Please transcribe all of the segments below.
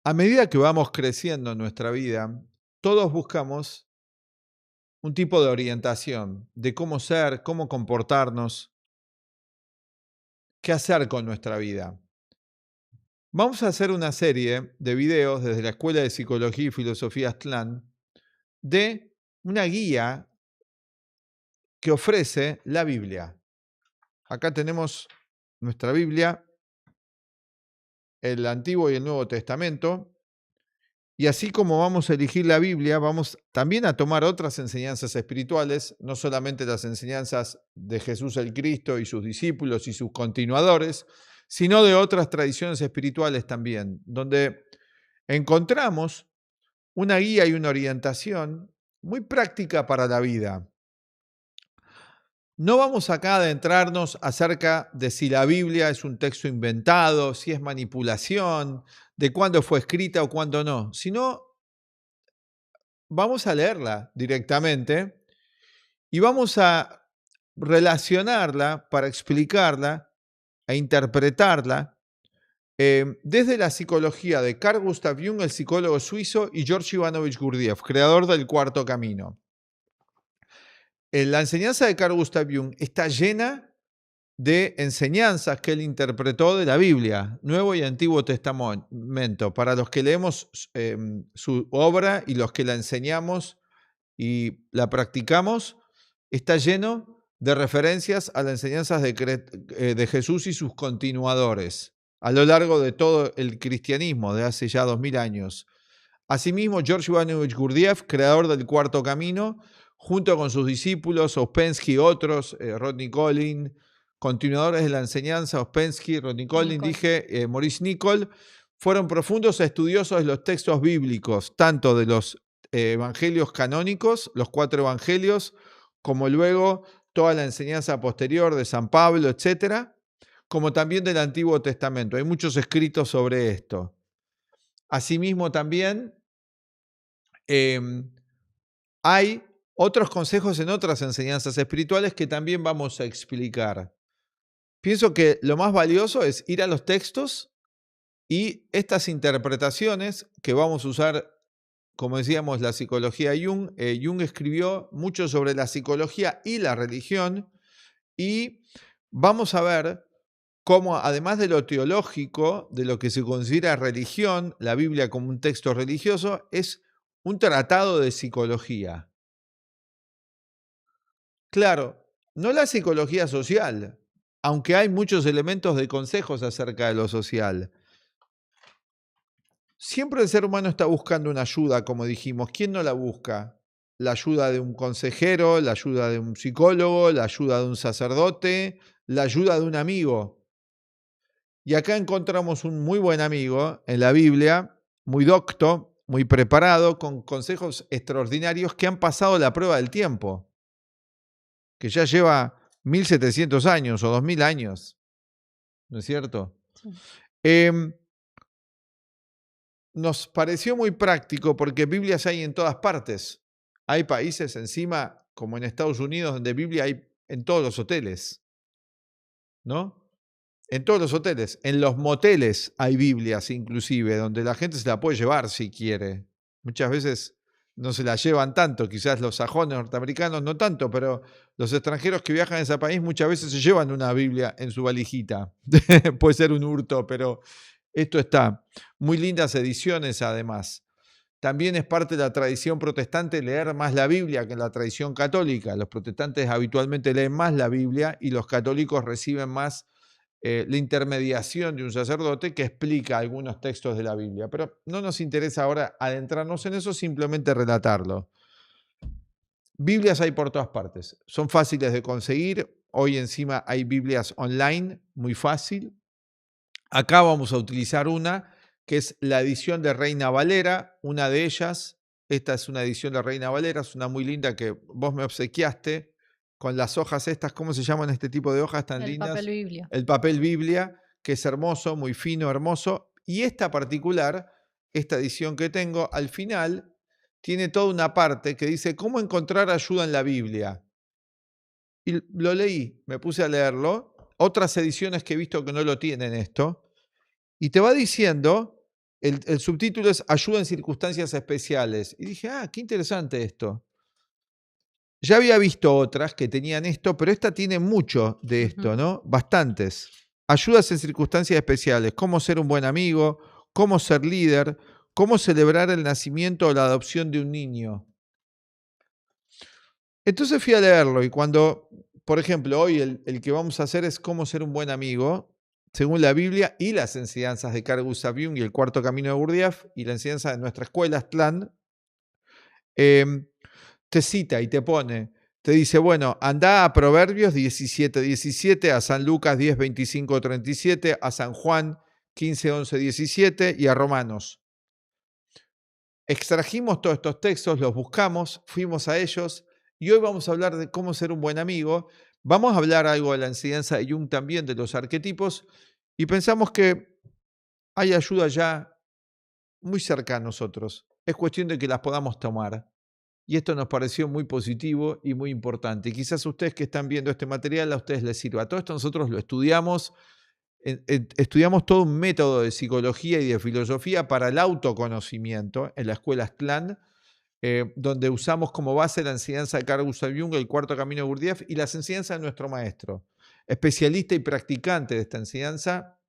A medida que vamos creciendo en nuestra vida, todos buscamos un tipo de orientación de cómo ser, cómo comportarnos, qué hacer con nuestra vida. Vamos a hacer una serie de videos desde la Escuela de Psicología y Filosofía Aztlán de una guía que ofrece la Biblia. Acá tenemos nuestra Biblia, el Antiguo y el Nuevo Testamento. Y así como vamos a elegir la Biblia, vamos también a tomar otras enseñanzas espirituales, no solamente las enseñanzas de Jesús el Cristo y sus discípulos y sus continuadores, sino de otras tradiciones espirituales también, donde encontramos una guía y una orientación muy práctica para la vida. No vamos acá a adentrarnos acerca de si la Biblia es un texto inventado, si es manipulación, de cuándo fue escrita o cuándo no, sino vamos a leerla directamente y vamos a relacionarla para explicarla e interpretarla desde la psicología de Carl Gustav Jung, el psicólogo suizo, y George Ivanovich Gurdjieff, creador del Cuarto Camino. La enseñanza de Carl Gustav Jung está llena de enseñanzas que él interpretó de la Biblia, Nuevo y Antiguo Testamento, para los que leemos su obra y los que la enseñamos y la practicamos, está lleno de referencias a las enseñanzas de Jesús y sus continuadores a lo largo de todo el cristianismo de hace ya 2000 años. Asimismo, George Ivanovich Gurdjieff, creador del Cuarto Camino, junto con sus discípulos, Ouspensky y otros, Rodney Collin, continuadores de la enseñanza, Ouspensky, Rodney Collin, Maurice Nicoll, fueron profundos estudiosos de los textos bíblicos, tanto de los evangelios canónicos, los 4 evangelios, como luego toda la enseñanza posterior de San Pablo, etcétera, como también del Antiguo Testamento. Hay muchos escritos sobre esto. Asimismo también hay otros consejos en otras enseñanzas espirituales que también vamos a explicar. Pienso que lo más valioso es ir a los textos y estas interpretaciones que vamos a usar, como decíamos, la psicología Jung. Jung escribió mucho sobre la psicología y la religión y vamos a ver cómo, además de lo teológico, de lo que se considera religión, la Biblia como un texto religioso, es un tratado de psicología. Claro, no la psicología social, aunque hay muchos elementos de consejos acerca de lo social. Siempre el ser humano está buscando una ayuda, como dijimos. ¿Quién no la busca? La ayuda de un consejero, la ayuda de un psicólogo, la ayuda de un sacerdote, la ayuda de un amigo. Y acá encontramos un muy buen amigo en la Biblia, muy docto, muy preparado, con consejos extraordinarios que han pasado la prueba del tiempo, que ya lleva 1700 años o 2000 años, ¿no es cierto? Sí. Nos pareció muy práctico porque Biblias hay en todas partes. Hay países encima, como en Estados Unidos, donde Biblia hay en todos los hoteles, ¿no? En todos los hoteles, en los moteles hay Biblias inclusive, donde la gente se la puede llevar si quiere. Muchas veces no se la llevan tanto, quizás los sajones norteamericanos no tanto, pero los extranjeros que viajan a ese país muchas veces se llevan una Biblia en su valijita. Puede ser un hurto, pero esto está. Muy lindas ediciones además. También es parte de la tradición protestante leer más la Biblia que la tradición católica. Los protestantes habitualmente leen más la Biblia y los católicos reciben más la intermediación de un sacerdote que explica algunos textos de la Biblia. Pero no nos interesa ahora adentrarnos en eso, simplemente relatarlo. Biblias hay por todas partes. Son fáciles de conseguir. Hoy encima hay Biblias online, muy fácil. Acá vamos a utilizar una que es la edición de Reina Valera, una de ellas. Esta es una edición de Reina Valera, es una muy linda que vos me obsequiaste con las hojas estas. ¿Cómo se llaman este tipo de hojas tan El lindas? papel Biblia. El papel Biblia, que es hermoso, muy fino, hermoso. Y esta particular, esta edición que tengo, al final tiene toda una parte que dice cómo encontrar ayuda en la Biblia. Y lo leí, me puse a leerlo. Otras ediciones que he visto que no lo tienen esto. Y te va diciendo el subtítulo es Ayuda en circunstancias especiales. Y dije, qué interesante esto. Ya había visto otras que tenían esto, pero esta tiene mucho de esto, ¿no? Bastantes. Ayudas en circunstancias especiales, cómo ser un buen amigo, cómo ser líder, cómo celebrar el nacimiento o la adopción de un niño. Entonces fui a leerlo y cuando, por ejemplo, hoy el que vamos a hacer es cómo ser un buen amigo, según la Biblia y las enseñanzas de Carl Gustav Jung y el Cuarto Camino de Gurdjieff y la enseñanza de nuestra escuela, Aztlán, te cita y te pone, te dice, bueno, anda a Proverbios 17:17, a San Lucas 10:25-37, a San Juan 15:11-17 y a Romanos. Extrajimos todos estos textos, los buscamos, fuimos a ellos y hoy vamos a hablar de cómo ser un buen amigo. Vamos a hablar algo de la enseñanza de Jung también, de los arquetipos, y pensamos que hay ayuda ya muy cerca a nosotros. Es cuestión de que las podamos tomar. Y esto nos pareció muy positivo y muy importante. Y quizás ustedes que están viendo este material, a ustedes les sirva. Todo esto nosotros lo estudiamos. Estudiamos todo un método de psicología y de filosofía para el autoconocimiento en la escuela Aztlán, donde usamos como base la enseñanza de Carl Gustav Jung, el Cuarto Camino de Gurdjieff, y las enseñanzas de nuestro maestro, especialista y practicante de esta enseñanza,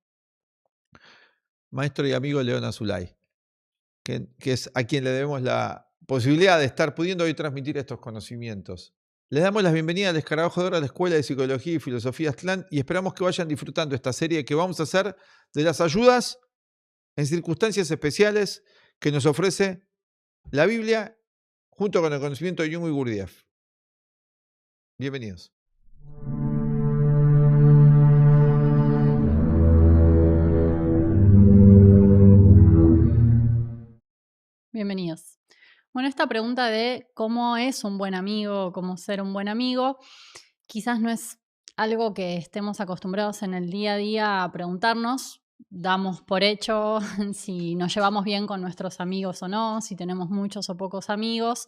maestro y amigo León Azulay, que es a quien le debemos la posibilidad de estar pudiendo hoy transmitir estos conocimientos. Les damos las bienvenidas al Escarabajo de Oro a la Escuela de Psicología y Filosofía Aztlán y esperamos que vayan disfrutando esta serie que vamos a hacer de las ayudas en circunstancias especiales que nos ofrece la Biblia junto con el conocimiento de Jung y Gurdjieff. Bienvenidos. Bienvenidos. Bueno, esta pregunta de cómo es un buen amigo, cómo ser un buen amigo, quizás no es algo que estemos acostumbrados en el día a día a preguntarnos. Damos por hecho si nos llevamos bien con nuestros amigos o no, si tenemos muchos o pocos amigos,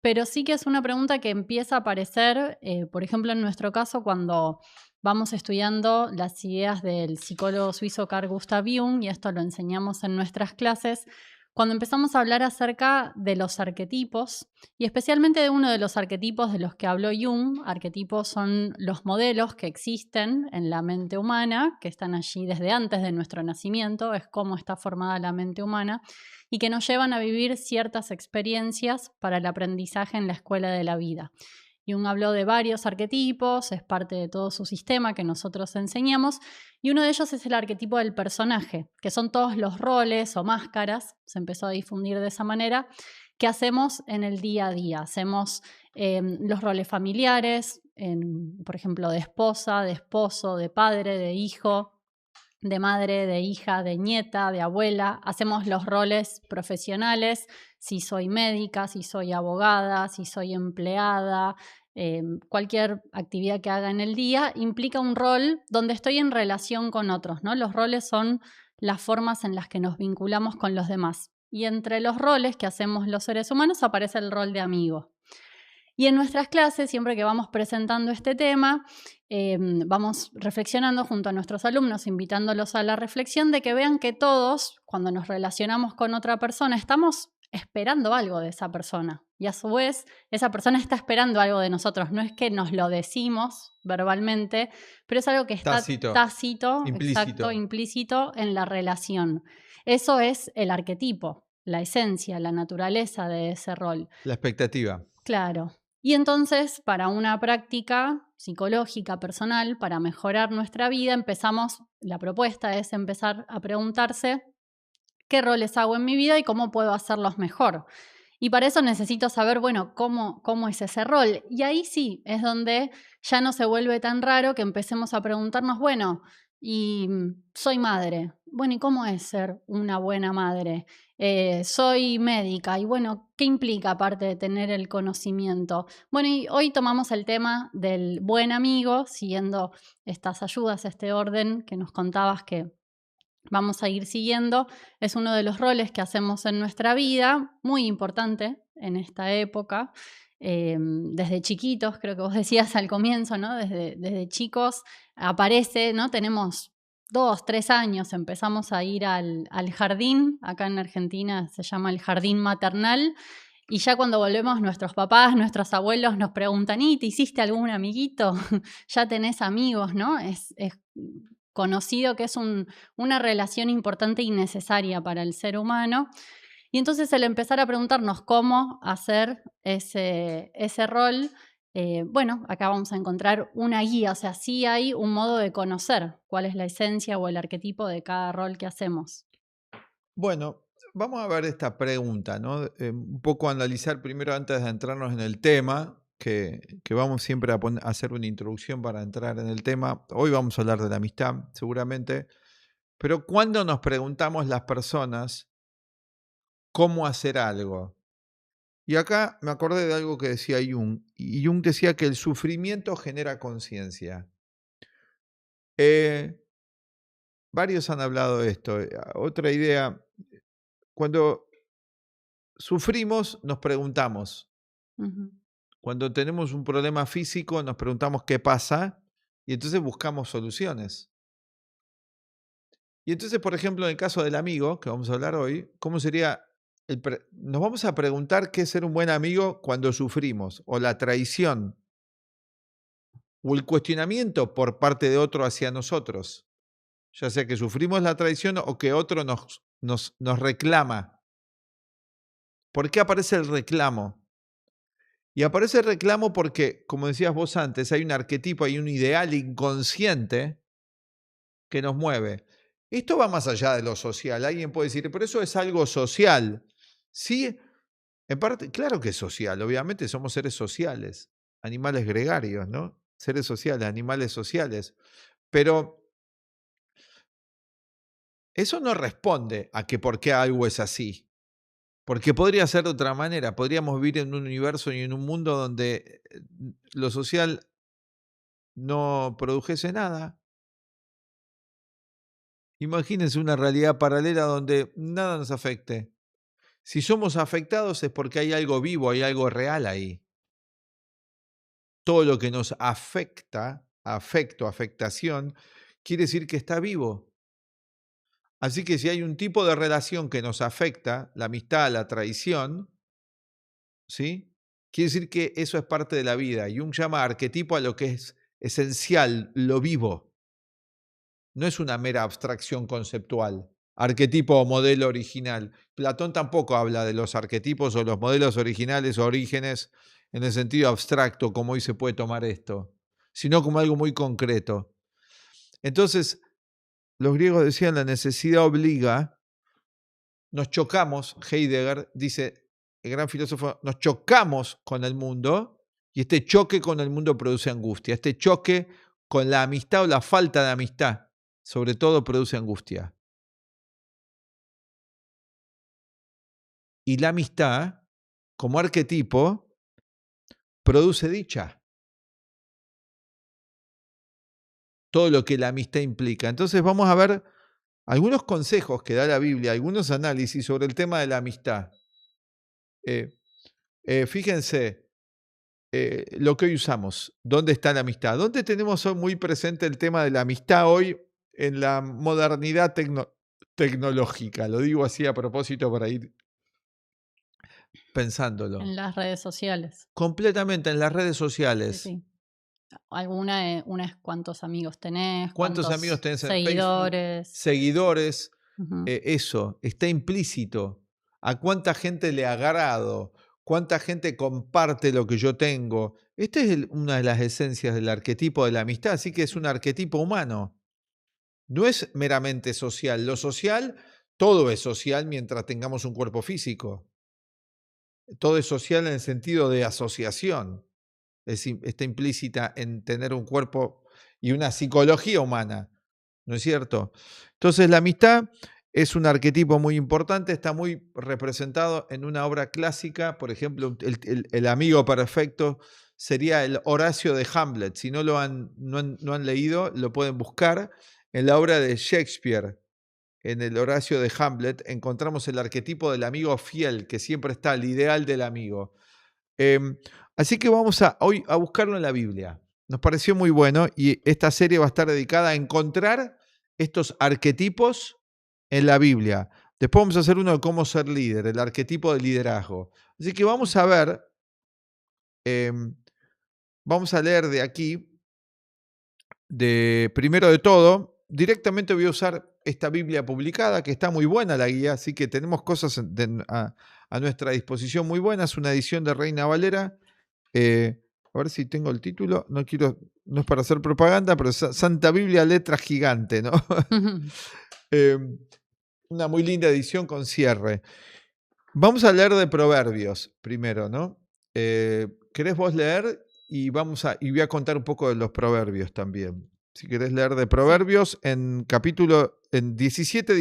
pero sí que es una pregunta que empieza a aparecer, por ejemplo, en nuestro caso, cuando vamos estudiando las ideas del psicólogo suizo Carl Gustav Jung, y esto lo enseñamos en nuestras clases, cuando empezamos a hablar acerca de los arquetipos, y especialmente de uno de los arquetipos de los que habló Jung. Arquetipos son los modelos que existen en la mente humana, que están allí desde antes de nuestro nacimiento, es cómo está formada la mente humana, y que nos llevan a vivir ciertas experiencias para el aprendizaje en la escuela de la vida. Jung habló de varios arquetipos, es parte de todo su sistema que nosotros enseñamos, y uno de ellos es el arquetipo del personaje, que son todos los roles o máscaras, se empezó a difundir de esa manera, que hacemos en el día a día. Hacemos los roles familiares, por ejemplo, de esposa, de esposo, de padre, de hijo, de madre, de hija, de nieta, de abuela. Hacemos los roles profesionales, si soy médica, si soy abogada, si soy empleada. Cualquier actividad que haga en el día implica un rol donde estoy en relación con otros, ¿no? Los roles son las formas en las que nos vinculamos con los demás. Y entre los roles que hacemos los seres humanos aparece el rol de amigo. Y en nuestras clases, siempre que vamos presentando este tema, vamos reflexionando junto a nuestros alumnos, invitándolos a la reflexión de que vean que todos, cuando nos relacionamos con otra persona, estamos esperando algo de esa persona. Y a su vez, esa persona está esperando algo de nosotros. No es que nos lo decimos verbalmente, pero es algo que está tácito, exacto, implícito en la relación. Eso es el arquetipo, la esencia, la naturaleza de ese rol. La expectativa. Claro. Y entonces, para una práctica psicológica personal, para mejorar nuestra vida, la propuesta es empezar a preguntarse qué roles hago en mi vida y cómo puedo hacerlos mejor. Y para eso necesito saber, bueno, cómo es ese rol. Y ahí sí, es donde ya no se vuelve tan raro que empecemos a preguntarnos, bueno, y soy madre. Bueno, ¿y cómo es ser una buena madre? Soy médica. Y bueno, ¿qué implica aparte de tener el conocimiento? Bueno, y hoy tomamos el tema del buen amigo, siguiendo estas ayudas, este orden que nos contabas que vamos a ir siguiendo. Es uno de los roles que hacemos en nuestra vida, muy importante en esta época. Desde chiquitos, creo que vos decías al comienzo, ¿no? Desde chicos aparece, ¿no? Tenemos 2, 3 años empezamos a ir al jardín, acá en Argentina se llama el jardín maternal, y ya cuando volvemos nuestros papás, nuestros abuelos nos preguntan, ¿y te hiciste algún amiguito? ¿Ya tenés amigos? ¿No? Es conocido que es una relación importante y necesaria para el ser humano. Y entonces el empezar a preguntarnos cómo hacer ese rol, bueno, acá vamos a encontrar una guía, o sea, sí hay un modo de conocer cuál es la esencia o el arquetipo de cada rol que hacemos. Bueno, vamos a ver esta pregunta, ¿no? Un poco analizar primero antes de entrarnos en el tema, que vamos siempre a hacer una introducción para entrar en el tema. Hoy vamos a hablar de la amistad, seguramente, pero ¿cuándo nos preguntamos las personas cómo hacer algo? Y acá me acordé de algo que decía Jung, y Jung decía que el sufrimiento genera conciencia. Eh, Varios han hablado de esto. Otra idea, cuando sufrimos nos preguntamos, Ujú, cuando tenemos un problema físico nos preguntamos qué pasa y entonces buscamos soluciones. Y entonces, por ejemplo, en el caso del amigo, que vamos a hablar hoy, ¿cómo sería? Nos vamos a preguntar qué es ser un buen amigo cuando sufrimos, o la traición, o el cuestionamiento por parte de otro hacia nosotros, ya sea que sufrimos la traición o que otro nos reclama. ¿Por qué aparece el reclamo? Y aparece el reclamo porque, como decías vos antes, hay un arquetipo, hay un ideal inconsciente que nos mueve. Esto va más allá de lo social. Alguien puede decir, pero eso es algo social. Sí, en parte, claro que es social. Obviamente somos seres sociales, animales gregarios, ¿no? Seres sociales, animales sociales. Pero eso no responde a que por qué algo es así. Porque podría ser de otra manera. Podríamos vivir en un universo y en un mundo donde lo social no produjese nada. Imagínense una realidad paralela donde nada nos afecte. Si somos afectados es porque hay algo vivo, hay algo real ahí. Todo lo que nos afecta, afecto, afectación, quiere decir que está vivo. Así que si hay un tipo de relación que nos afecta, la amistad, la traición, ¿sí? Quiere decir que eso es parte de la vida. Jung llama arquetipo a lo que es esencial, lo vivo. No es una mera abstracción conceptual, arquetipo o modelo original. Platón tampoco habla de los arquetipos o los modelos originales o orígenes en el sentido abstracto, como hoy se puede tomar esto, sino como algo muy concreto. Entonces, los griegos decían la necesidad obliga, nos chocamos, Heidegger dice, el gran filósofo, nos chocamos con el mundo y este choque con el mundo produce angustia. Este choque con la amistad o la falta de amistad, sobre todo, produce angustia. Y la amistad, como arquetipo, produce dicha. Todo lo que la amistad implica. Entonces vamos a ver algunos consejos que da la Biblia, algunos análisis sobre el tema de la amistad. Fíjense lo que hoy usamos. ¿Dónde está la amistad? ¿Dónde tenemos hoy muy presente el tema de la amistad hoy en la modernidad tecnológica? Lo digo así a propósito para ir pensándolo. en las redes sociales. Completamente en las redes Sí, sociales. sí. Una es cuántos amigos tenés, ¿Cuántos amigos cuántos tenés en Facebook? seguidores. Seguidores. Ujú. Eso, está implícito. ¿A cuánta gente le agrado? ¿Cuánta gente comparte lo que yo tengo? Esta es una de las esencias del arquetipo de la amistad, así que es un arquetipo humano. No es meramente social. Lo social, todo es social mientras tengamos un cuerpo físico. Todo es social en el sentido de asociación. Está implícita en tener un cuerpo y una psicología humana, ¿no es cierto? Entonces la amistad es un arquetipo muy importante, está muy representado en una obra clásica, por ejemplo, el amigo perfecto sería el Horacio de Hamlet. Si no han leído, lo pueden buscar. En la obra de Shakespeare, en el Horacio de Hamlet, encontramos el arquetipo del amigo fiel, que siempre está, el ideal del amigo. Em, Así que vamos hoy a buscarlo en la Biblia. Nos pareció muy bueno y esta serie va a estar dedicada a encontrar estos arquetipos en la Biblia. Después vamos a hacer uno de cómo ser líder, el arquetipo de liderazgo. Así que vamos a ver, vamos a leer de aquí, primero de todo, directamente voy a usar esta Biblia publicada, que está muy buena la guía, así que tenemos cosas a nuestra disposición muy buenas, una edición de Reina Valera. A ver si tengo el título, no es para hacer propaganda, pero Santa Biblia, letra gigante, ¿no? Una muy linda edición con cierre. Vamos a leer de Proverbios primero, ¿no? ¿Querés vos leer? Y voy a contar un poco de los Proverbios también. Si querés leer de Proverbios, en 17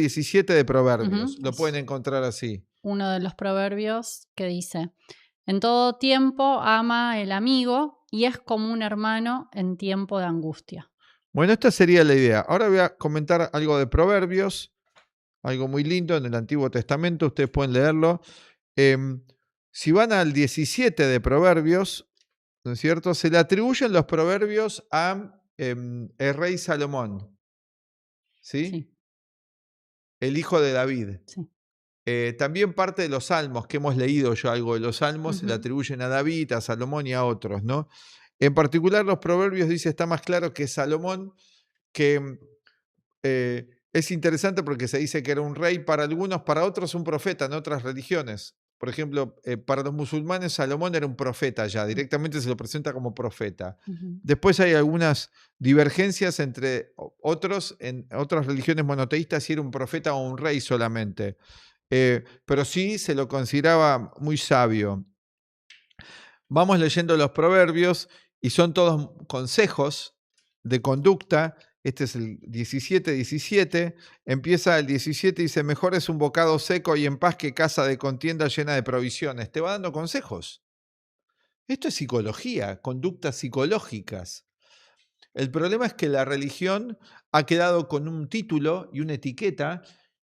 de Proverbios. Lo pueden encontrar así. Uno de los proverbios que dice: en todo tiempo ama el amigo y es como un hermano en tiempo de angustia. Bueno, esta sería la idea. Ahora voy a comentar algo de Proverbios, algo muy lindo en el Antiguo Testamento, ustedes pueden leerlo. Si van al 17 de Proverbios, ¿no es cierto? Se le atribuyen los proverbios a el rey Salomón, ¿sí? Sí. El hijo de David. Sí. También parte de los salmos, que hemos leído yo algo de los salmos, se le atribuyen a David, a Salomón y a otros, ¿no? En particular los proverbios, dice, está más claro que Salomón, que es interesante porque se dice que era un rey para algunos, para otros un profeta en otras religiones. Por ejemplo, para los musulmanes Salomón era un profeta ya, directamente se lo presenta como profeta. Después hay algunas divergencias entre otros, en otras religiones monoteístas, si era un profeta o un rey solamente. Pero sí se lo consideraba muy sabio. Vamos leyendo los proverbios y son todos consejos de conducta. Este es el 17. Empieza el 17 y dice: mejor es un bocado seco y en paz que casa de contienda llena de provisiones. Te va dando consejos. Esto es psicología, conductas psicológicas. El problema es que la religión ha quedado con un título y una etiqueta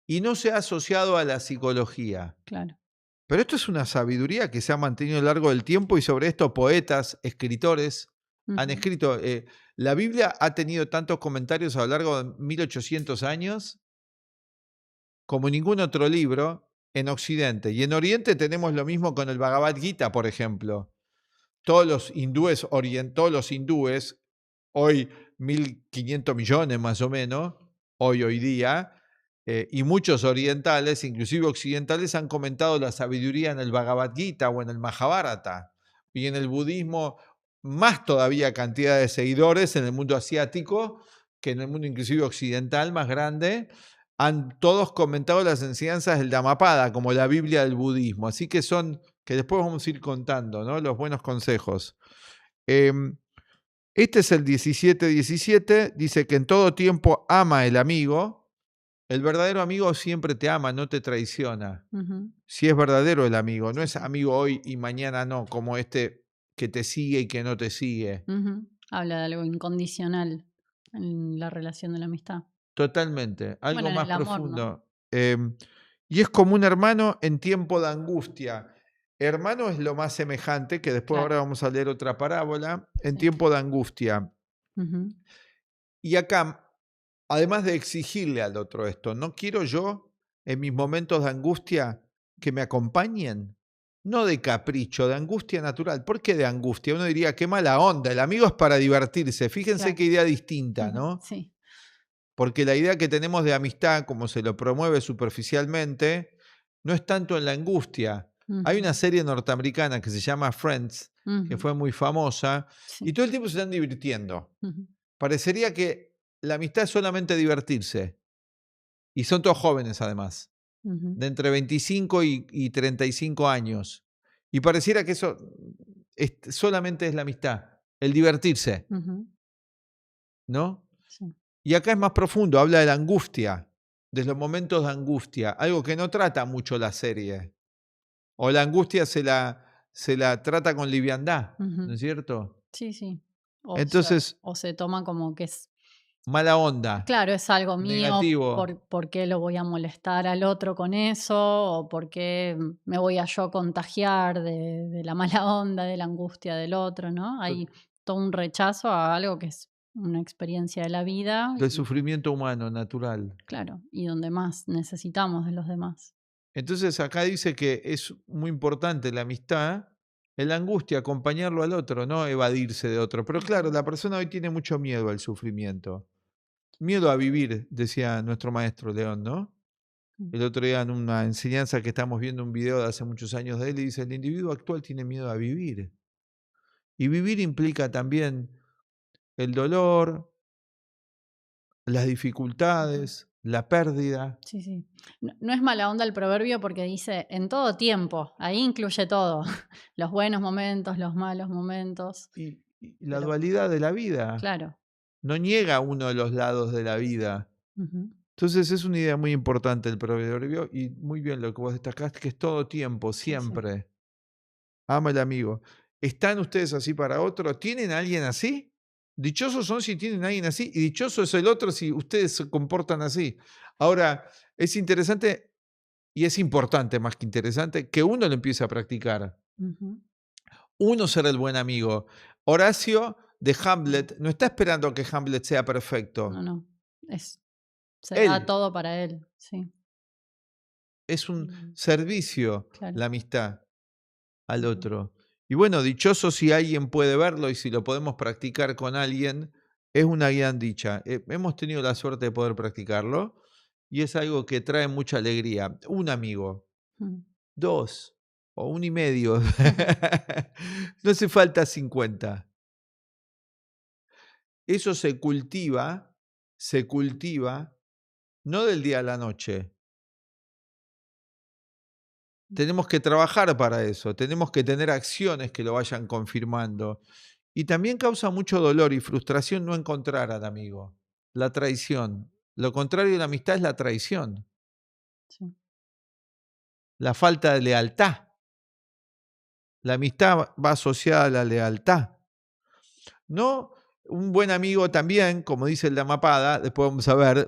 y no se ha asociado a la psicología. Claro. Pero esto es una sabiduría que se ha mantenido a lo largo del tiempo y sobre esto poetas, escritores han escrito. La Biblia ha tenido tantos comentarios a lo largo de 1800 años como ningún otro libro en Occidente. Y en Oriente tenemos lo mismo con el Bhagavad Gita, por ejemplo. Todos los hindúes, hoy 1.500 millones más o menos, hoy día, y muchos orientales, inclusive occidentales, han comentado la sabiduría en el Bhagavad Gita o en el Mahabharata. Y en el budismo, más todavía cantidad de seguidores en el mundo asiático, que en el mundo inclusive occidental más grande, han todos comentado las enseñanzas del Dhammapada, como la Biblia del budismo. Así que son, que después vamos a ir contando, ¿no? Los buenos consejos. Este es el 17, dice que en todo tiempo ama el amigo. El verdadero amigo siempre te ama, no te traiciona. Si es verdadero el amigo, no es amigo hoy y mañana no, como este que te sigue y que no te sigue. Habla de algo incondicional en la relación de la amistad. Totalmente, algo Bueno, en más el amor, profundo. ¿No? Y es como un hermano en tiempo de angustia. Hermano es lo más semejante, que después ahora vamos a leer otra parábola, en tiempo de angustia. Y acá, además de exigirle al otro esto, ¿no quiero yo en mis momentos de angustia que me acompañen? No de capricho, de angustia natural. ¿Por qué de angustia? Uno diría, qué mala onda, el amigo es para divertirse. Fíjense qué idea distinta, ¿no? Sí. Porque la idea que tenemos de amistad, como se lo promueve superficialmente, no es tanto en la angustia. Hay una serie norteamericana que se llama Friends, que fue muy famosa, y todo el tiempo se están divirtiendo. Parecería que la amistad es solamente divertirse. Y son todos jóvenes, además, de entre 25 y 35 años. Y pareciera que eso solamente es la amistad, el divertirse. ¿No? Sí. Y acá es más profundo, habla de la angustia, de los momentos de angustia, algo que no trata mucho la serie. O la angustia se la trata con liviandad, ¿no es cierto? Sí, sí. Entonces, o se toma como que es, mala onda, claro, es algo mío, negativo. ¿por qué lo voy a molestar al otro con eso? ¿O por qué me voy a yo contagiar de la mala onda, de la angustia del otro, ¿no? Hay todo un rechazo a algo que es una experiencia de la vida. Del sufrimiento humano, natural. Claro, y donde más necesitamos de los demás. Entonces acá dice que es muy importante la amistad, en la angustia, acompañarlo al otro, no evadirse de otro. Pero claro, la persona hoy tiene mucho miedo al sufrimiento. Miedo a vivir, decía nuestro maestro León, ¿no? El otro día en una enseñanza que estamos viendo un video de hace muchos años de él, y dice, el individuo actual tiene miedo a vivir. Y vivir implica también el dolor, las dificultades, la pérdida. Sí, sí. No es mala onda el proverbio porque dice en todo tiempo, ahí incluye todo, los buenos momentos, los malos momentos. Y la Pero, dualidad de la vida. claro. No niega uno de los lados de la vida. Ujú. Entonces es una idea muy importante el proverbio y muy bien lo que vos destacaste, que es todo tiempo, Sí, sí. siempre. Ama el amigo. ¿Están ustedes así para otro? ¿Tienen a alguien así? Dichosos son si tienen a alguien así y dichoso es el otro si ustedes se comportan así. Ahora, es interesante y es importante más que interesante que uno lo empiece a practicar. Ujú. Uno ser el buen amigo. Horacio de Hamlet no está esperando que Hamlet sea perfecto. No. Se da Él todo para él, sí. es un Mm, servicio claro. la amistad al Ujú. otro. Y bueno, dichoso si alguien puede verlo y si lo podemos practicar con alguien, es una gran dicha. Hemos tenido la suerte de poder practicarlo y es algo que trae mucha alegría. Un amigo, Mm. 2 o 1,5. No hace falta 50. Eso se cultiva, no del día a la noche. Tenemos que trabajar para eso, tenemos que tener acciones que lo vayan confirmando. Y también causa mucho dolor y frustración no encontrar al amigo, la traición. Lo contrario de la amistad es la traición, Sí. la falta de lealtad. La amistad va asociada a la lealtad. No, un buen amigo también, como dice el de Amapada, después vamos a ver,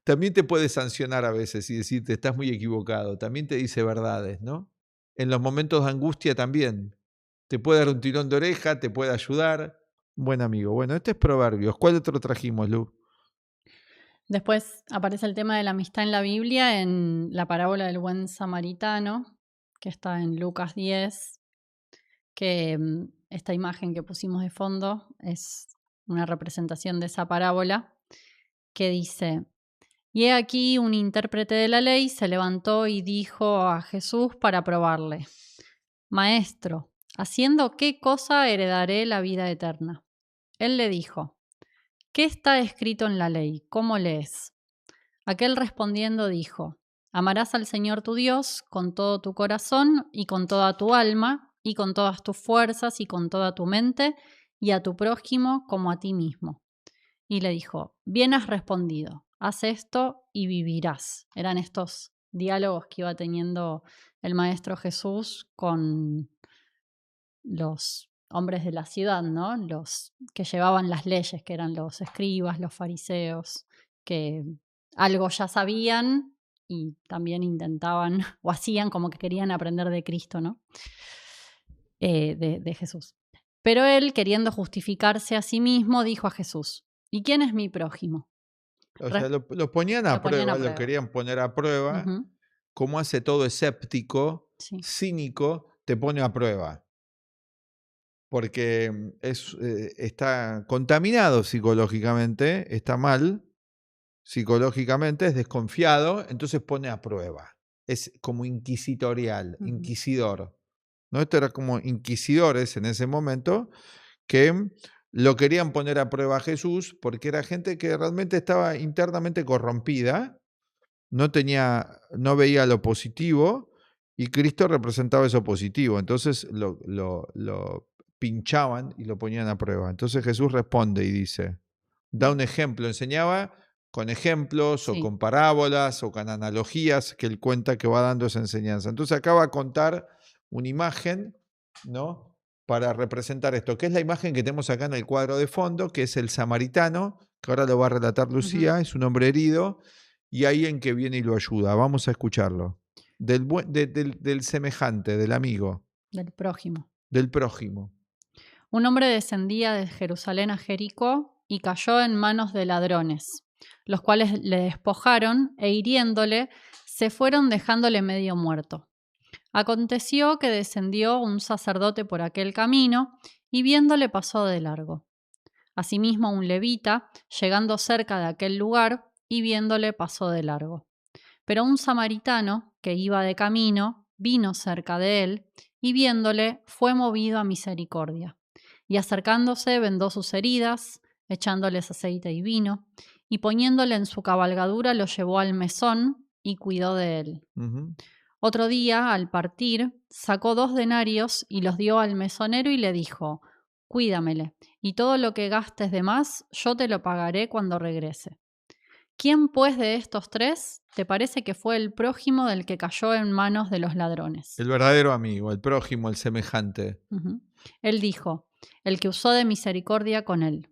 también te puede sancionar a veces y decirte, estás muy equivocado. También te dice verdades, ¿no? En los momentos de angustia también. Te puede dar un tirón de oreja, te puede ayudar. Buen amigo. Bueno, este es Proverbios. ¿Cuál otro trajimos, Lu? Después aparece el tema de la amistad en la Biblia, en la parábola del buen samaritano, que está en Lucas 10, que esta imagen que pusimos de fondo es una representación de esa parábola, que dice, y he aquí un intérprete de la ley se levantó y dijo a Jesús para probarle, Maestro, ¿haciendo qué cosa heredaré la vida eterna? Él le dijo, ¿qué está escrito en la ley? ¿Cómo lees? Aquel respondiendo dijo, amarás al Señor tu Dios con todo tu corazón y con toda tu alma y con todas tus fuerzas y con toda tu mente y a tu prójimo como a ti mismo. Y le dijo, bien has respondido, haz esto y vivirás. Eran estos diálogos que iba teniendo el Maestro Jesús con los hombres de la ciudad, ¿no? Los que llevaban las leyes, que eran los escribas, los fariseos, que algo ya sabían y también intentaban o hacían como que querían aprender de Cristo, ¿no? De Jesús. Pero él, queriendo justificarse a sí mismo, dijo a Jesús, ¿y quién es mi prójimo? O sea, lo ponían a Lo ponían a prueba, lo prueba. querían poner a prueba. Ujú, Como hace todo escéptico, sí. cínico, te pone a prueba. Porque está contaminado psicológicamente, está mal psicológicamente, es desconfiado, entonces pone a prueba. Es como inquisitorial, Ujú. inquisidor. ¿No? Esto era como inquisidores en ese momento que lo querían poner a prueba a Jesús porque era gente que realmente estaba internamente corrompida, no veía lo positivo y Cristo representaba eso positivo. Entonces lo pinchaban y lo ponían a prueba. Entonces Jesús responde y dice, da un ejemplo, enseñaba con ejemplos o Sí. con parábolas o con analogías que él cuenta que va dando esa enseñanza. Entonces acá va a contar una imagen, ¿no? Para representar esto, que es la imagen que tenemos acá en el cuadro de fondo, que es el samaritano, que ahora lo va a relatar Lucía, es un hombre herido y alguien que viene y lo ayuda. Vamos a escucharlo. Del semejante, del amigo, Del prójimo. del prójimo. Un hombre descendía de Jerusalén a Jericó y cayó en manos de ladrones, los cuales le despojaron e hiriéndole, se fueron dejándole medio muerto. Aconteció que descendió un sacerdote por aquel camino y viéndole pasó de largo. Asimismo un levita, llegando cerca de aquel lugar y viéndole pasó de largo. Pero un samaritano que iba de camino vino cerca de él y viéndole fue movido a misericordia. Y acercándose vendó sus heridas, echándoles aceite y vino, y poniéndole en su cabalgadura lo llevó al mesón y cuidó de él. Ujú. Otro día, al partir, sacó 2 denarios y los dio al mesonero y le dijo: Cuídamele, y todo lo que gastes de más, yo te lo pagaré cuando regrese. ¿Quién, pues, de estos 3 te parece que fue el prójimo del que cayó en manos de los ladrones? El verdadero amigo, el prójimo, el semejante. Ujú. Él dijo: el que usó de misericordia con él.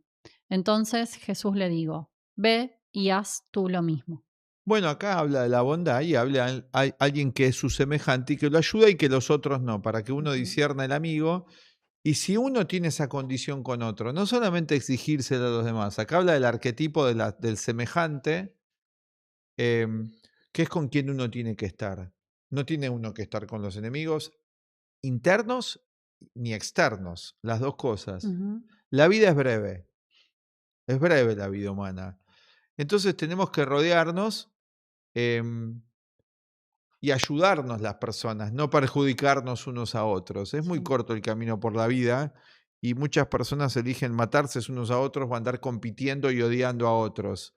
Entonces Jesús le dijo: Ve y haz tú lo mismo. Bueno, acá habla de la bondad y habla hay alguien que es su semejante y que lo ayuda y que los otros no, para que uno Ujú. discierna el amigo. Y si uno tiene esa condición con otro, no solamente exigírselo a los demás, acá habla del arquetipo del semejante, em, que es con quien uno tiene que estar. No tiene uno que estar con los enemigos internos ni externos, las dos cosas. Ujú. La vida es breve la vida humana. Entonces tenemos que rodearnos em, y ayudarnos las personas, no perjudicarnos unos a otros. Es muy Sí. corto el camino por la vida y muchas personas eligen matarse unos a otros o andar compitiendo y odiando a otros.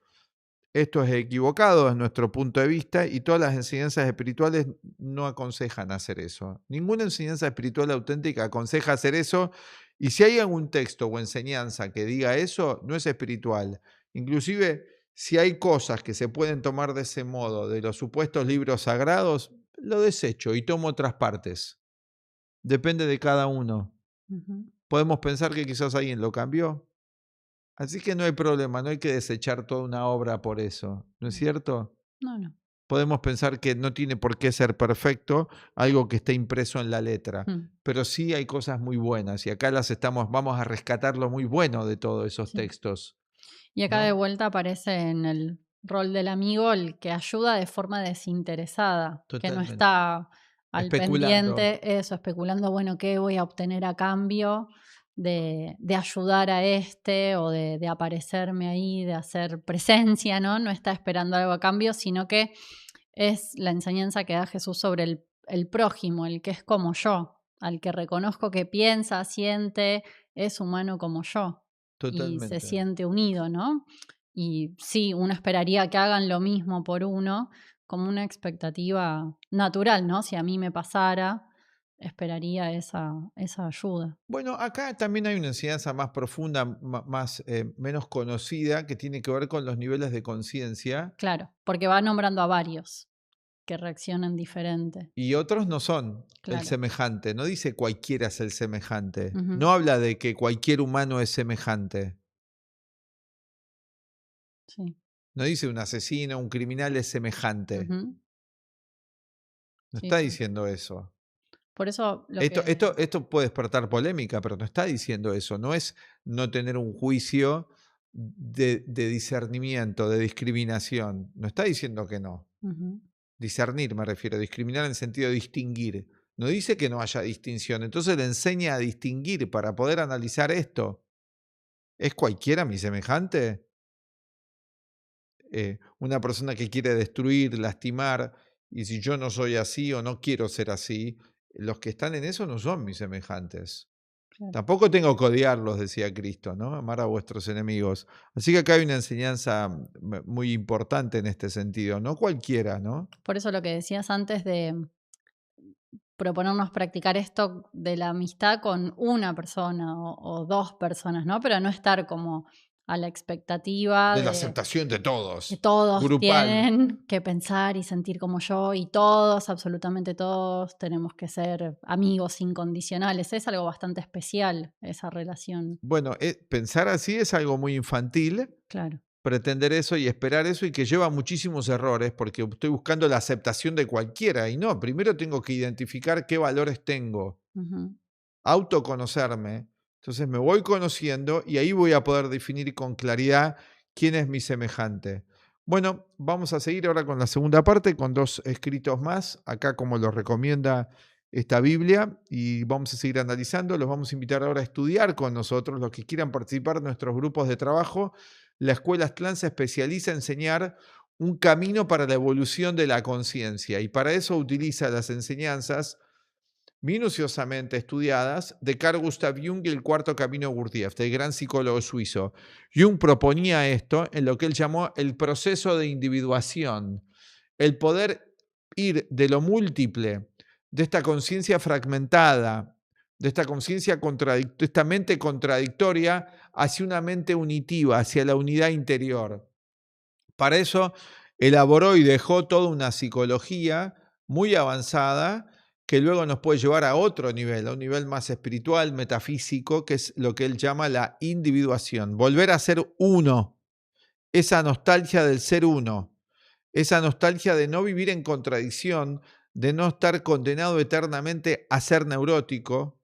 Esto es equivocado desde nuestro punto de vista y todas las enseñanzas espirituales no aconsejan hacer eso. Ninguna enseñanza espiritual auténtica aconseja hacer eso y si hay algún texto o enseñanza que diga eso, no es espiritual. Inclusive, si hay cosas que se pueden tomar de ese modo, de los supuestos libros sagrados, lo desecho y tomo otras partes. Depende de cada uno. Ujú. Podemos pensar que quizás alguien lo cambió. Así que no hay problema, no hay que desechar toda una obra por eso, ¿no es No, cierto? no. Podemos pensar que no tiene por qué ser perfecto algo que esté impreso en la letra, Mm. pero sí hay cosas muy buenas y acá vamos a rescatar lo muy bueno de todos esos Sí. textos, Y acá de ¿no? vuelta aparece en el rol del amigo el que ayuda de forma desinteresada, que no Totalmente. está al Especulando, pendiente, eso, especulando, bueno, qué voy a obtener a cambio de ayudar a este o de aparecerme ahí, de hacer presencia, ¿no? No está esperando algo a cambio, sino que es la enseñanza que da Jesús sobre el prójimo, el que es como yo, al que reconozco que piensa, siente, es humano como yo y se totalmente. siente unido, ¿no? Y sí, uno esperaría que hagan lo mismo por uno, como una expectativa natural, ¿no? Si a mí me pasara, esperaría esa ayuda. Bueno, acá también hay una enseñanza más profunda, menos conocida, que tiene que ver con los niveles de conciencia. Claro, porque va nombrando a varios que reaccionan diferente. Y otros no son el Claro. semejante, no dice cualquiera es el semejante, Ujú. no habla de que cualquier humano es semejante, Sí. no dice un asesino, un criminal es semejante, Ujú. no Sí, está sí. diciendo eso. Por eso lo Esto, que esto, esto puede despertar polémica, pero no está diciendo eso, no es no tener un juicio de discernimiento, de discriminación, no está diciendo que no. ujú. Discernir me refiero, discriminar en el sentido de distinguir. No dice que no haya distinción, entonces le enseña a distinguir para poder analizar esto. ¿Es cualquiera mi semejante? Una persona que quiere destruir, lastimar, y si yo no soy así o no quiero ser así, los que están en eso no son mis semejantes. Claro. Tampoco tengo que odiarlos, decía Cristo, ¿no? Amar a vuestros enemigos. Así que acá hay una enseñanza muy importante en este sentido, no cualquiera, ¿no? Por eso lo que decías antes de proponernos practicar esto de la amistad con una persona o 2 personas, ¿no? Pero no estar como a la expectativa De la de aceptación de que todos, todos grupal. tienen que pensar y sentir como yo y todos, absolutamente todos, tenemos que ser amigos incondicionales. Es algo bastante especial esa relación, Bueno, pensar así es algo muy infantil, claro. pretender eso y esperar eso y que lleva muchísimos errores porque estoy buscando la aceptación de cualquiera y no, primero tengo que identificar qué valores tengo, Ujú. autoconocerme, Entonces me voy conociendo y ahí voy a poder definir con claridad quién es mi semejante. Bueno, vamos a seguir ahora con la segunda parte, con 2 escritos más, acá como lo recomienda esta Biblia, y vamos a seguir analizando. Los vamos a invitar ahora a estudiar con nosotros, los que quieran participar en nuestros grupos de trabajo. La Escuela Aztlán se especializa en enseñar un camino para la evolución de la conciencia y para eso utiliza las enseñanzas minuciosamente estudiadas de Carl Gustav Jung y el cuarto camino Gurdjieff, del gran psicólogo suizo. Jung proponía esto en lo que él llamó el proceso de individuación, el poder ir de lo múltiple, de esta conciencia fragmentada, de esta conciencia de esta mente contradictoria, hacia una mente unitiva, hacia la unidad interior. Para eso elaboró y dejó toda una psicología muy avanzada que luego nos puede llevar a otro nivel, a un nivel más espiritual, metafísico, que es lo que él llama la individuación. Volver a ser uno, esa nostalgia del ser uno, esa nostalgia de no vivir en contradicción, de no estar condenado eternamente a ser neurótico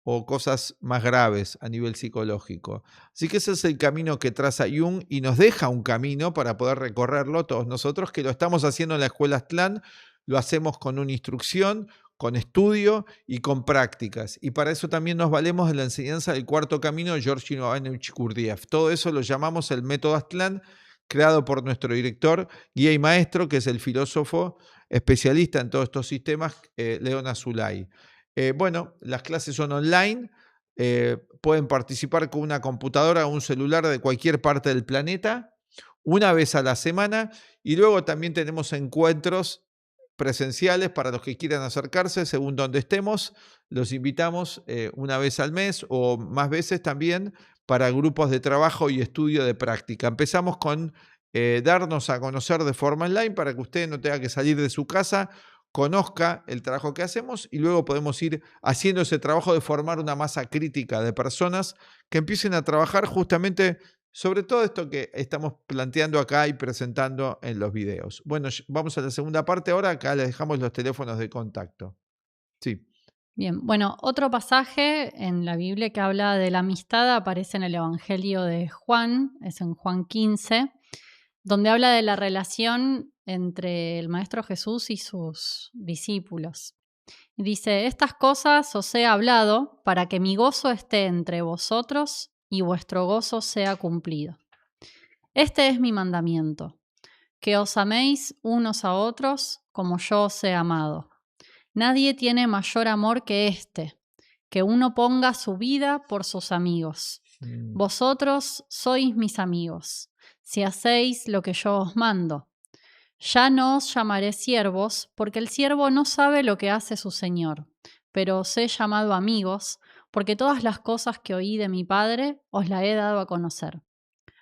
o cosas más graves a nivel psicológico. Así que ese es el camino que traza Jung y nos deja un camino para poder recorrerlo todos nosotros, que lo estamos haciendo en la Escuela Aztlán, lo hacemos con una instrucción, con estudio y con prácticas. Y para eso también nos valemos de la enseñanza del cuarto camino de George Ivanovich Gurdjieff. Todo eso lo llamamos el método Aztlán, creado por nuestro director, guía y maestro, que es el filósofo especialista en todos estos sistemas, Leon Azulay. Bueno, las clases son online, pueden participar con una computadora o un celular de cualquier parte del planeta, una vez a la semana, y luego también tenemos encuentros presenciales para los que quieran acercarse según donde estemos. Los invitamos una vez al mes o más veces también para grupos de trabajo y estudio de práctica. Empezamos con darnos a conocer de forma online para que usted no tenga que salir de su casa, conozca el trabajo que hacemos y luego podemos ir haciendo ese trabajo de formar una masa crítica de personas que empiecen a trabajar justamente sobre todo esto que estamos planteando acá y presentando en los videos. Bueno, vamos a la segunda parte ahora. Acá les dejamos los teléfonos de contacto. Sí. Bien, bueno, otro pasaje en la Biblia que habla de la amistad aparece en el Evangelio de Juan, es en Juan 15, donde habla de la relación entre el Maestro Jesús y sus discípulos. Y dice, estas cosas os he hablado para que mi gozo esté entre vosotros y vuestro gozo sea cumplido. Este es mi mandamiento, que os améis unos a otros como yo os he amado. Nadie tiene mayor amor que este, que uno ponga su vida por sus amigos. Vosotros sois mis amigos, si hacéis lo que yo os mando. Ya no os llamaré siervos, porque el siervo no sabe lo que hace su señor, pero os he llamado amigos, porque todas las cosas que oí de mi Padre os las he dado a conocer.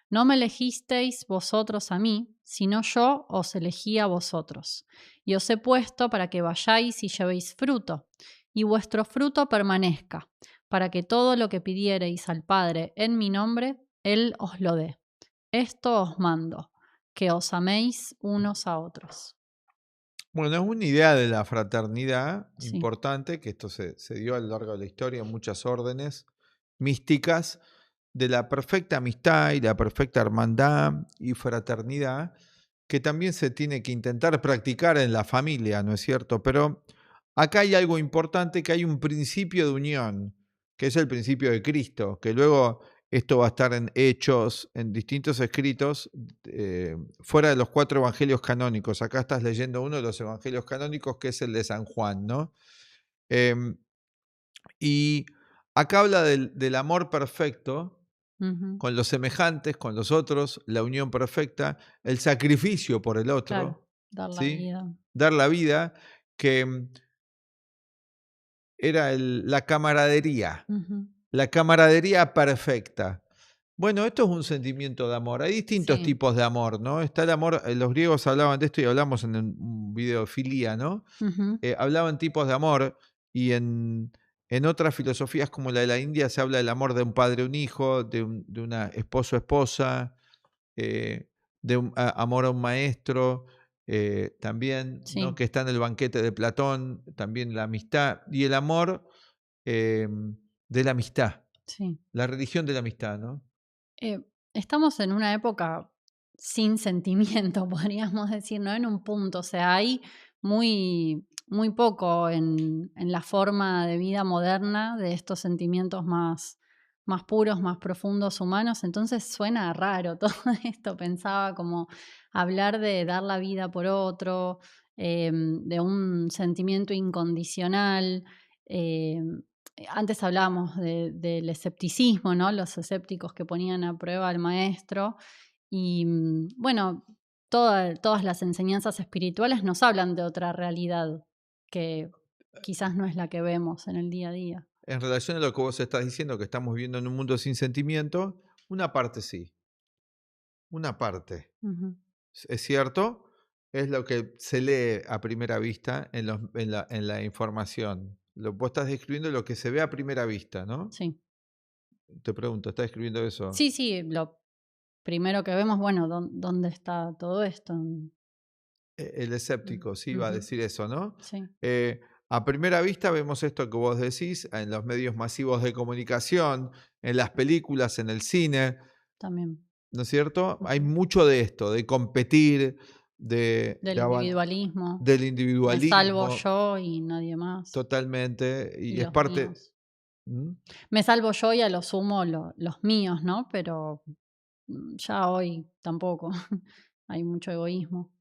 No me elegisteis vosotros a mí, sino yo os elegí a vosotros, y os he puesto para que vayáis y llevéis fruto, y vuestro fruto permanezca, para que todo lo que pidiereis al Padre en mi nombre, Él os lo dé. Esto os mando, que os améis unos a otros. Bueno, es una idea de la fraternidad Sí. importante, que esto se dio a lo largo de la historia en muchas órdenes místicas, de la perfecta amistad y la perfecta hermandad y fraternidad, que también se tiene que intentar practicar en la familia, ¿no es cierto? Pero acá hay algo importante, que hay un principio de unión, que es el principio de Cristo, que luego esto va a estar en Hechos, en distintos escritos, fuera de los 4 evangelios canónicos. Acá estás leyendo uno de los evangelios canónicos, que es el de San Juan, ¿no? Em, y acá habla del amor perfecto, con los semejantes, con los otros, la unión perfecta, el sacrificio por el otro, Claro, dar la ¿sí? vida. Dar la vida, que era Ujú. la camaradería perfecta. Bueno, esto es un sentimiento de amor. Hay distintos Sí. tipos de amor, ¿no? Está el amor, los griegos hablaban de esto y hablamos en un video de Filía, ¿no? Ujú. Hablaban tipos de amor y en otras filosofías como la de la India se habla del amor de un padre a un hijo, de una esposo a esposa, de un amor a un maestro, también, ¿no? Sí. Que está en el banquete de Platón, también la amistad y el amor de la amistad. Sí. La religión de la amistad, ¿no? Estamos en una época sin sentimiento, podríamos decir, ¿no? En un punto, o sea, hay muy poco en la forma de vida moderna de estos sentimientos más puros, más profundos, humanos. Entonces suena raro todo esto. Pensaba como hablar de dar la vida por otro, de un sentimiento incondicional. em, Antes hablábamos del escepticismo, ¿no? Los escépticos que ponían a prueba al maestro. Y bueno, todas las enseñanzas espirituales nos hablan de otra realidad que quizás no es la que vemos en el día a día. En relación a lo que vos estás diciendo, que estamos viviendo en un mundo sin sentimiento, una parte sí, una parte. Ujú. Es cierto, es lo que se lee a primera vista en la información. Vos estás describiendo lo que se ve a primera vista, ¿no? Sí. Te pregunto, ¿estás describiendo eso? Sí, sí, lo primero que vemos, bueno, ¿dónde está todo esto? El escéptico, sí, va a Ujú. decir eso, ¿no? Sí, A primera vista vemos esto que vos decís en los medios masivos de comunicación, en las películas, en el cine, también. ¿no es cierto? Hay Ujú. mucho de esto, de competir, de, Del de avan- individualismo. del Me salvo individualismo, yo y nadie más. totalmente, Y y es los parte. míos. ¿Mm? Me salvo yo y a lo sumo los míos, ¿no? Pero ya hoy tampoco. Hay mucho egoísmo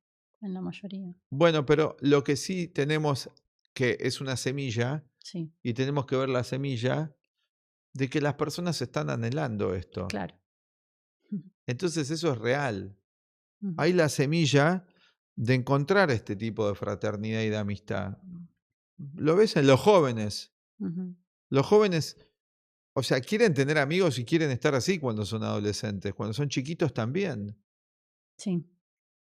en la mayoría. Bueno, pero lo que sí tenemos que es una semilla, Sí, y tenemos que ver la semilla de que las personas están anhelando esto. claro. Ujú, Entonces eso es real. ujú, Hay la semilla de encontrar este tipo de fraternidad y de amistad. Lo ves en los jóvenes. ujú. Los jóvenes, o sea, quieren tener amigos y quieren estar así cuando son adolescentes, cuando son chiquitos también, Sí.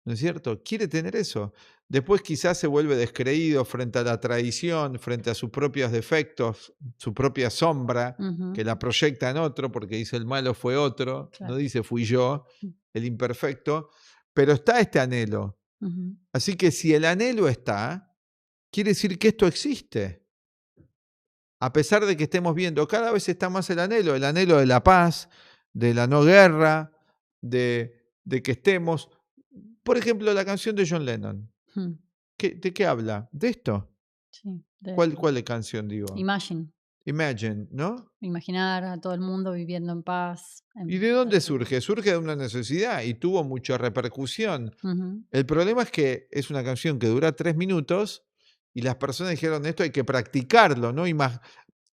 ¿no es cierto? Quiere tener eso. Después quizás se vuelve descreído frente a la tradición, frente a sus propios defectos, su propia sombra, Ujú, que la proyecta en otro, porque dice el malo fue otro, no claro. dice fui yo, Mm, el imperfecto, pero está este anhelo. ujú. Así que si el anhelo está, quiere decir que esto existe. A pesar de que estemos viendo, cada vez está más el anhelo de la paz, de la no guerra, de que estemos. Por ejemplo, la canción de John Lennon. Mm, ¿De qué habla? De esto. sí. ¿Cuál de canción digo? Imagine. Imagine, ¿no? Imaginar a todo el mundo viviendo en paz. ¿Y de dónde surge? Surge de una necesidad y tuvo mucha repercusión. Ujú, El problema es que es una canción que dura 3 minutos y las personas dijeron esto hay que practicarlo, ¿no?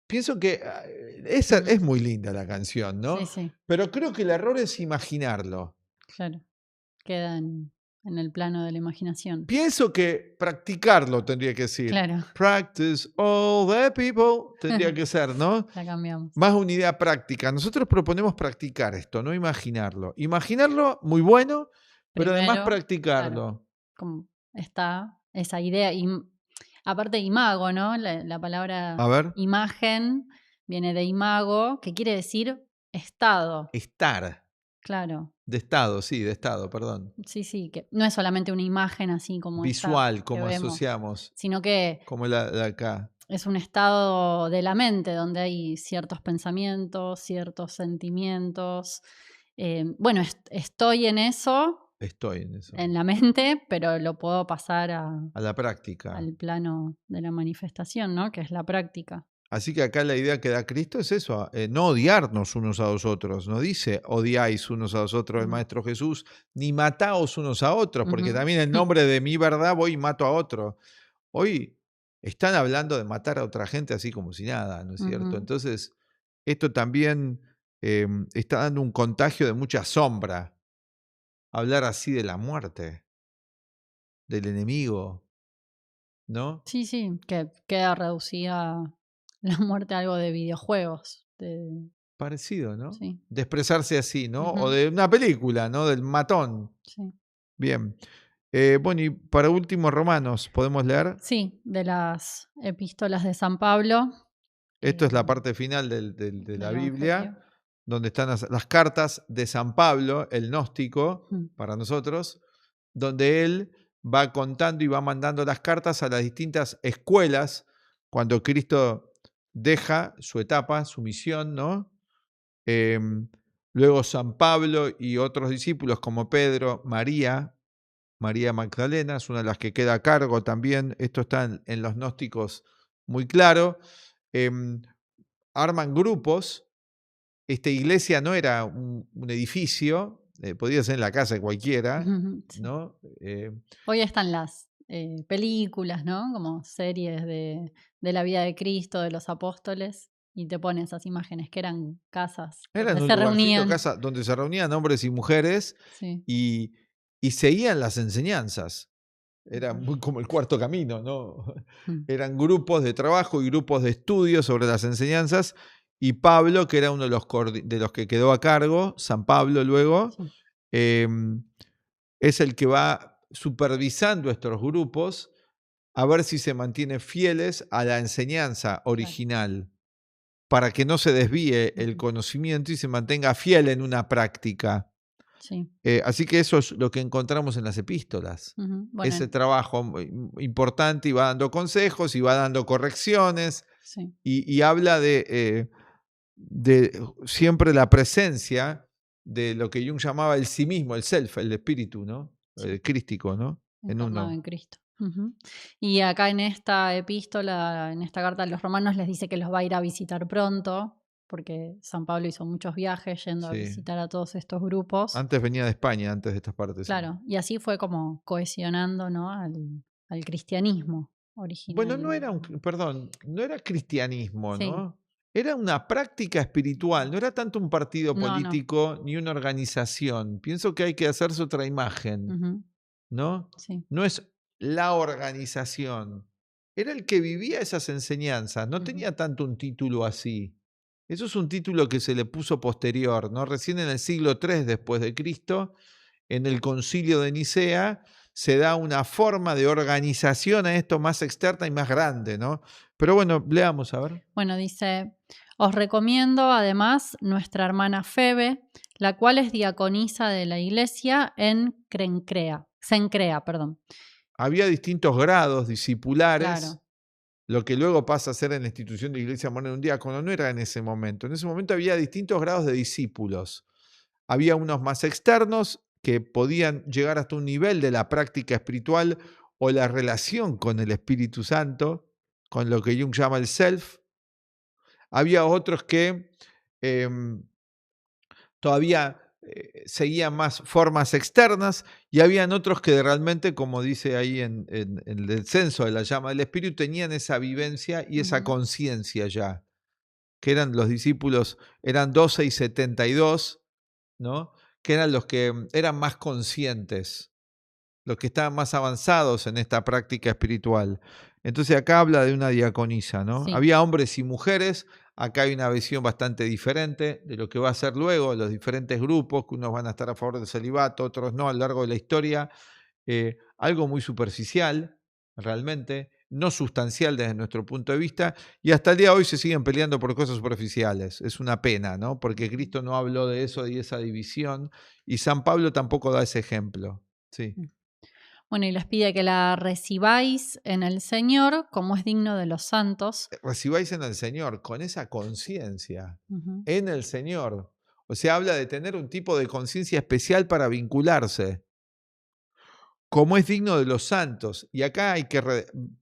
Pienso que mm. es muy linda la canción, Sí, ¿no? sí, Pero creo que el error es imaginarlo. claro. Queda en el plano de la imaginación. Pienso que practicarlo tendría que decir. Claro. Practice all the people tendría que ser, ¿no? La cambiamos. Más una idea práctica. Nosotros proponemos practicar esto, no imaginarlo. Imaginarlo, muy bueno, pero además Primero, claro, practicarlo. como está esa idea. Y aparte, imago, ¿no? La A palabra ver, imagen viene de imago, que quiere decir estado. estar. Claro. De estado, sí, de estado, perdón. Sí, sí, que no es solamente una imagen así como esta Visual, que como vemos, asociamos, sino que como la de acá. es un estado de la mente donde hay ciertos pensamientos, ciertos sentimientos. Bueno, estoy en eso, Estoy en eso. en la mente, pero lo puedo pasar A la práctica. al plano de la manifestación, ¿no? Que es la práctica. Así que acá la idea que da Cristo es eso, no odiarnos unos a los otros. No dice odiáis unos a los otros el Mm, Maestro Jesús, ni mataos unos a otros, porque ujú. también en nombre de mi verdad voy y mato a otro. Hoy están hablando de matar a otra gente así como si nada, ¿no es cierto? Ujú. Entonces, esto también está dando un contagio de mucha sombra. Hablar así de la muerte, del enemigo, ¿no? Sí, sí, que queda reducida la muerte a algo de videojuegos. Parecido, ¿no? Sí. De expresarse así, ¿no? O Ujú, de una película, ¿no? Del matón. sí. Bien. Bueno, y para último, Romanos, ¿podemos leer? Sí, de las epístolas de San Pablo, Esto es la em, parte final de del la Evangelio. Biblia, donde están las cartas de San Pablo, el gnóstico, Mm, para nosotros, donde él va contando y va mandando las cartas a las distintas escuelas cuando Cristo deja su etapa, su misión, ¿no? Em, Luego San Pablo y otros discípulos como Pedro, María Magdalena, es una de las que queda a cargo también. Esto está en los gnósticos muy claro. Em, Arman grupos. Esta iglesia no era un edificio, podía ser en la casa de cualquiera, Sí. ¿no? Hoy están las películas, ¿no? Como series de la vida de Cristo, de los apóstoles, y te ponen esas imágenes que eran casas Era donde un se lugarcito, reunían. casa, donde se reunían hombres y mujeres Sí. y, y seguían las enseñanzas. Era Ujú. muy como el cuarto camino, ¿no? Mm. Eran grupos de trabajo y grupos de estudio sobre las enseñanzas. Y Pablo, que era uno de de los que quedó a cargo, San Pablo luego, Sí. em, es el que va supervisando estos grupos a ver si se mantienen fieles a la enseñanza Claro. original, para que no se desvíe el Ujú. conocimiento y se mantenga fiel en una práctica. Sí. Así que eso es lo que encontramos en las epístolas. Ujú. Ese Bueno, trabajo importante, y va dando consejos y va dando correcciones sí. y habla de siempre la presencia de lo que Jung llamaba el sí mismo, el self, el espíritu, ¿no? Sí. Crístico, ¿no? En Encarnado uno. en Cristo. Ujú. Y acá en esta epístola, en esta carta a los romanos, les dice que los va a ir a visitar pronto, porque San Pablo hizo muchos viajes yendo a Sí. visitar a todos estos grupos. Antes venía de España, antes de estas partes, sí. Claro, y así fue como cohesionando, ¿no? al cristianismo Bueno, no era originalmente. perdón, no era cristianismo, Sí, ¿no? Era una práctica espiritual, no era tanto un partido no, no. político ni una organización. Pienso que hay que hacerse otra imagen, Ujú. ¿no? Sí. No es la organización. Era el que vivía esas enseñanzas, no Ujú. tenía tanto un título así. Eso es un título que se le puso posterior, ¿no? Recién en el siglo III después de Cristo, en el Concilio de Nicea, se da una forma de organización a esto más externa y más grande, ¿no? Pero bueno, leamos, a ver. Bueno, dice, os recomiendo además nuestra hermana Febe, la cual es diaconisa de la iglesia en Cencrea, perdón. Había distintos grados discipulares. Claro. Lo que luego pasa a ser en la institución de Iglesia Mormona un diácono no era en ese momento. En ese momento había distintos grados de discípulos. Había unos más externos que podían llegar hasta un nivel de la práctica espiritual o la relación con el Espíritu Santo, con lo que Jung llama el self. Había otros que em, todavía seguían más formas externas y habían otros que realmente, como dice ahí en el descenso de la llama del Espíritu, tenían esa vivencia y esa Ujú. conciencia ya, que eran los discípulos, eran 12 y 72, ¿no? Que eran los que eran más conscientes, los que estaban más avanzados en esta práctica espiritual. Entonces acá habla de una diaconisa, ¿no? Sí. Había hombres y mujeres, acá hay una visión bastante diferente de lo que va a ser luego, los diferentes grupos, que unos van a estar a favor del celibato, otros no, a lo largo de la historia. Algo muy superficial, realmente, no sustancial desde nuestro punto de vista, y hasta el día de hoy se siguen peleando por cosas superficiales. Es una pena, ¿no? Porque Ujú. Cristo no habló de eso, de esa división, y San Pablo tampoco da ese ejemplo. Sí. Mm. Bueno, y les pide que la recibáis en el Señor como es digno de los santos. Recibáis en el Señor con esa conciencia, Ujú. en el Señor. O sea, habla de tener un tipo de conciencia especial para vincularse, como es digno de los santos. Y acá hay que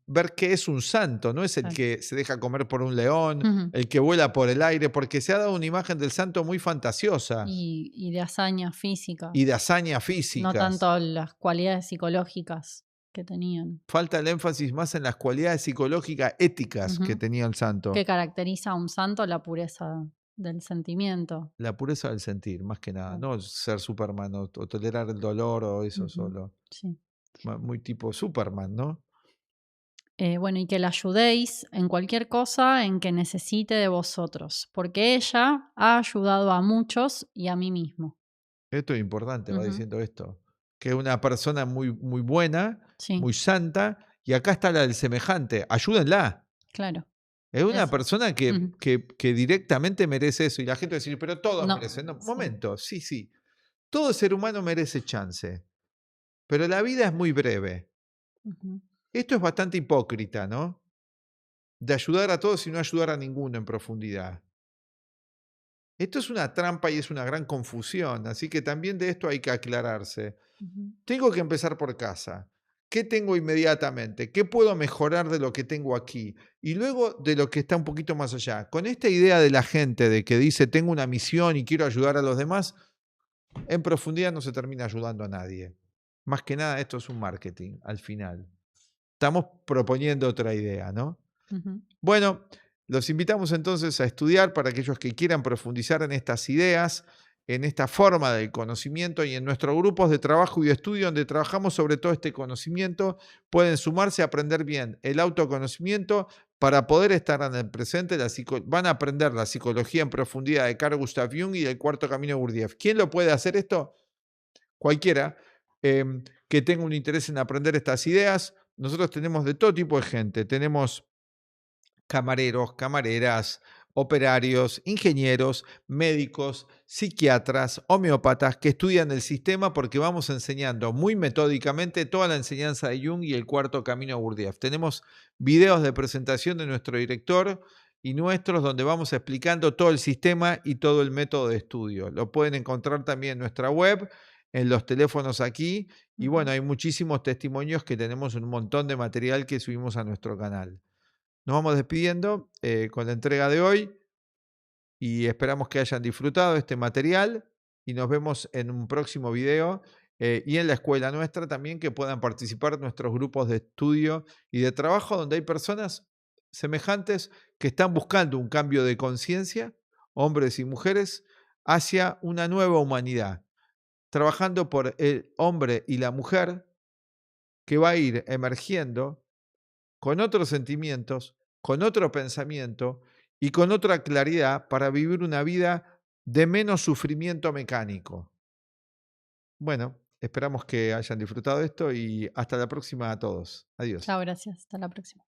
ver qué es un santo, no es el Claro. que se deja comer por un león, Ujú. el que vuela por el aire, porque se ha dado una imagen del santo muy fantasiosa Y de hazañas físicas, y de hazañas no físicas. tanto las cualidades psicológicas que tenían. Falta el énfasis más en las cualidades psicológicas éticas que Ujú. tenía el Que santo. caracteriza a un santo la pureza del sentimiento. La pureza del sentir, más que nada, Claro. no ser Superman o tolerar el dolor o eso Ujú. solo. Sí. Muy tipo Superman, ¿no? Bueno, y que la ayudéis en cualquier cosa en que necesite de vosotros, porque ella ha ayudado a muchos y a mí mismo. Esto es importante, va Ujú. diciendo esto. Que es una persona muy, muy buena, Sí, muy santa, y acá está la del semejante. Ayúdenla. claro. Es una Eso. persona Ujú. que directamente merece eso. Y la gente va a decir, pero todos No, merecen. No, sí. momento, sí, sí. Todo ser humano merece chance. Pero la vida es muy breve. Ujú. Esto es bastante hipócrita, ¿no? De ayudar a todos y no ayudar a ninguno en profundidad. Esto es una trampa y es una gran confusión, así que también de esto hay que aclararse. Tengo que empezar por casa. ¿Qué tengo inmediatamente? ¿Qué puedo mejorar de lo que tengo aquí? Y luego de lo que está un poquito más allá. Con esta idea de la gente de que dice tengo una misión y quiero ayudar a los demás, en profundidad no se termina ayudando a nadie. Más que nada esto es un marketing al final. Estamos proponiendo otra idea, ¿no? Ujú. Bueno, los invitamos entonces a estudiar para aquellos que quieran profundizar en estas ideas, en esta forma del conocimiento y en nuestros grupos de trabajo y de estudio donde trabajamos sobre todo este conocimiento. Pueden sumarse a aprender bien el autoconocimiento para poder estar en el presente. Van a aprender la psicología en profundidad de Carl Gustav Jung y del cuarto camino de Gurdjieff. ¿Quién lo puede hacer esto? Cualquiera que tenga un interés en aprender estas ideas. Nosotros tenemos de todo tipo de gente. Tenemos camareros, camareras, operarios, ingenieros, médicos, psiquiatras, homeópatas que estudian el sistema porque vamos enseñando muy metódicamente toda la enseñanza de Jung y el cuarto camino a Gurdjieff. Tenemos videos de presentación de nuestro director y nuestros donde vamos explicando todo el sistema y todo el método de estudio. Lo pueden encontrar también en nuestra web, en los teléfonos aquí y bueno, hay muchísimos testimonios que tenemos un montón de material que subimos a nuestro canal. Nos vamos despidiendo con la entrega de hoy y esperamos que hayan disfrutado este material y nos vemos en un próximo video y en la escuela nuestra también que puedan participar en nuestros grupos de estudio y de trabajo donde hay personas semejantes que están buscando un cambio de conciencia, hombres y mujeres, hacia una nueva humanidad, trabajando por el hombre y la mujer que va a ir emergiendo con otros sentimientos, con otro pensamiento y con otra claridad para vivir una vida de menos sufrimiento mecánico. Bueno, esperamos que hayan disfrutado esto y hasta la próxima a todos. Adiós. Chao, gracias. Hasta la próxima.